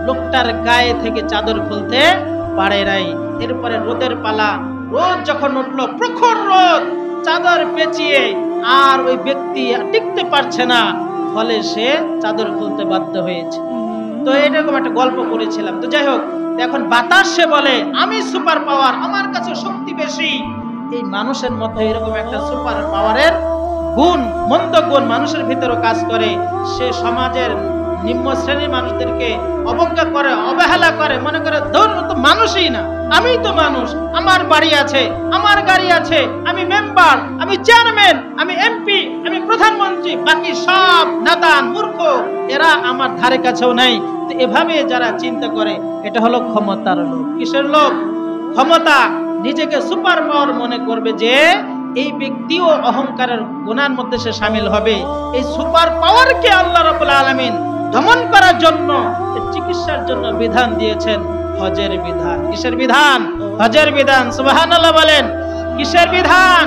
লোকটার গায়ে থেকে চাদর খুলতে পারে নাই। এরপরে রোদের পালা, রোদ যখন উঠলো, প্রখর রোদ, চাদর পেঁচিয়ে আর ওই ব্যক্তি টিকতে পারছে না, ফলে সে চাদর খুলতে বাধ্য হয়েছে। তো এরকম একটা গল্প করেছিলাম। তো যাই হোক, এখন বাতাস সে বলে আমি সুপার পাওয়ার, আমার কাছে শক্তি বেশি। এই মানুষের মধ্যে এরকম একটা সুপার পাওয়ারের গুণ, মন্দ গুণ মানুষের ভিতরে কাজ করে। সে সমাজের নিম্ন শ্রেণীর মানুষদেরকে অবজ্ঞা করে, অবহেলা করে, মনে করে ধর তো মানুষই না, আমি তো মানুষ, আমার বাড়ি আছে, আমার গাড়ি আছে, আমি মেম্বার, আমি চেয়ারম্যান, আমি এমপি, আমি প্রধানমন্ত্রী, বাকি সব নাদান মূর্খ, এরা আমার ধারে কাছেও নাই। তো এভাবে যারা চিন্তা করে, এটা হলো ক্ষমতার লোভ। কিসের লোভ? ক্ষমতা। নিজেকে সুপার পাওয়ার মনে করবে যে এই ব্যক্তিও অহংকারের গুণার মধ্যে সে শামিল হবে। এই সুপার পাওয়ারকে আল্লাহ রাব্বুল আলামিন দমন করার জন্য, চিকিৎসার জন্য বিধান দিয়েছেন হজের বিধান। কিসের বিধান? হজের বিধান। সুবহানাল্লাহ বলেন। কিসের বিধান?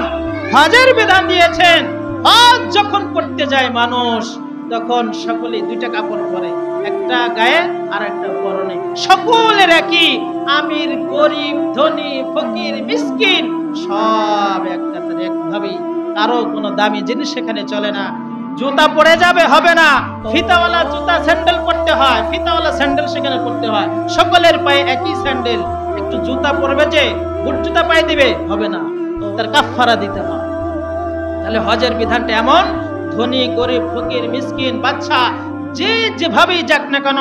হজের বিধান দিয়েছেন। হজ যখন করতে যায় মানুষ, তখন সকলে দুইটা কাপড় পরে, একটা গায়ে আর একটা পরনে। সকলের একই, আমির গরিব ধনী ফকির মিসকিন সব একভাবেই। কারো কোনো দামি জিনিস সেখানে চলে না। জুতা পরে যাবে, হবে না। ফিতাওয়ালা জুতা স্যান্ডেল পরতে হয়, ফিতাওয়ালা স্যান্ডেল সেখানে পরতে হয়। সকলের পায়ে একই স্যান্ডেল। একটু জুতা পরবে যে বুট জুতা পায়ে দিবে, হবে না, তার কাফারা দিতে হয়। তাহলে হজের বিধানটা এমন, ধনী গরিব ফকির মিসকিন বাচ্চা যে যেভাবেই যাক না কেন,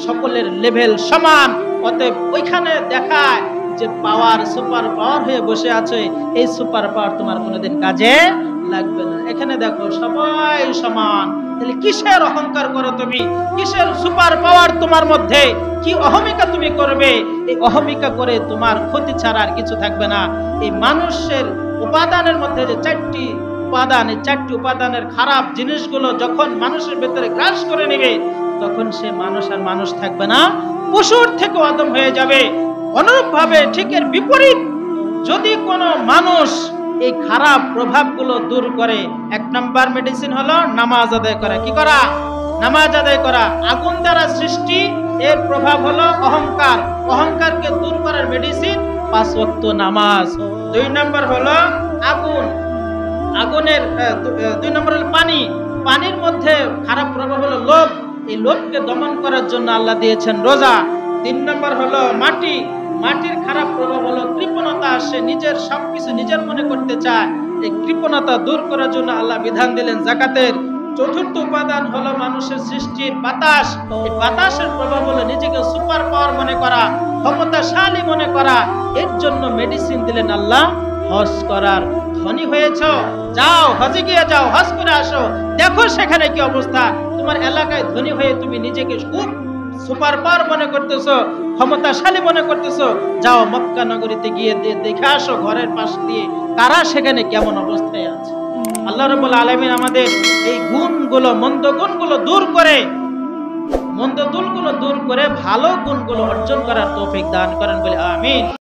সকলের লেভেল সমান। অতএব ওইখানে দেখায় যে পাওয়ার, সুপার পাওয়ার হয়ে বসে আছে, এই সুপার পাওয়ার তোমার কোনোদিন কাজে লাগবে না। এখানে দেখো সবাই সমান। তাহলে কিসের অহংকার করো তুমি? কিসের সুপার পাওয়ার তোমার মধ্যে? কি অহমিকা তুমি করবে? এই অহমিকা করে তোমার ক্ষতি ছাড়া আর কিছু থাকবে না। এই মানুষের উপাদানের মধ্যে যে 4টি উপাদান, এই 4টি উপাদানের খারাপ জিনিসগুলো যখন মানুষের ভেতরে গ্রাস করে নেবে, তখন সে মানুষ আর মানুষ থাকবে না, পশুর থেকে অদম হয়ে যাবে। অনুরূপভাবে ঠিক এর বিপরীত, যদি কোনো মানুষ এই খারাপ প্রভাবগুলো দূর করে, 1 নম্বর মেডিসিন হলো নামাজ আদায় করা। কি করা? নামাজ আদায় করা। আগুন দ্বারা সৃষ্টি, এর প্রভাব হলো অহংকার। অহংকারকে দূর করার মেডিসিন 5 ওয়াক্ত নামাজ। 2 নম্বর হলো আগুন, আগুনের 2 নম্বর হলো পানি। পানির মধ্যে খারাপ প্রভাব হলো লোভ। এই লোভকে দমন করার জন্য আল্লাহ দিয়েছেন রোজা। 3 নম্বর হলো মাটি। মাটির খারাপ প্রভাব হলো কৃপণতা। সে নিজের সবকিছু নিজের মনে করতে চায়। এই কৃপণতা দূর করার জন্য আল্লাহ বিধান দিলেন যাকাতের। 4র্থ উপাদান হলো মানুষের সৃষ্টির বাতাস। এই বাতাসের প্রভাব হলো নিজেকে সুপার পাওয়ার মনে করা, ক্ষমতাশালী মনে করা। এর জন্য মেডিসিন দিলেন আল্লাহ হজ করার। ধনী হয়েছ, যাও হজে গিয়ে যাও, হজ করে আসো, দেখো সেখানে কি অবস্থা। তোমার এলাকায় ধনী হয়ে তুমি নিজেকে খুব সুপার পাওয়ার মনে করতেছো, ক্ষমতাশালী মনে করতেছো, যাও মক্কা নগরীতে গিয়ে দেখে আসো ঘরের পাশ দিয়ে কারা সেখানে কেমন অবস্থায় আছে। আল্লাহ রাব্বুল আলামিন আমাদের এই গুণগুলো, মন্দ গুণগুলো দূর করে ভালো গুণগুলো অর্জন করার তৌফিক দান করেন বলে আমিন।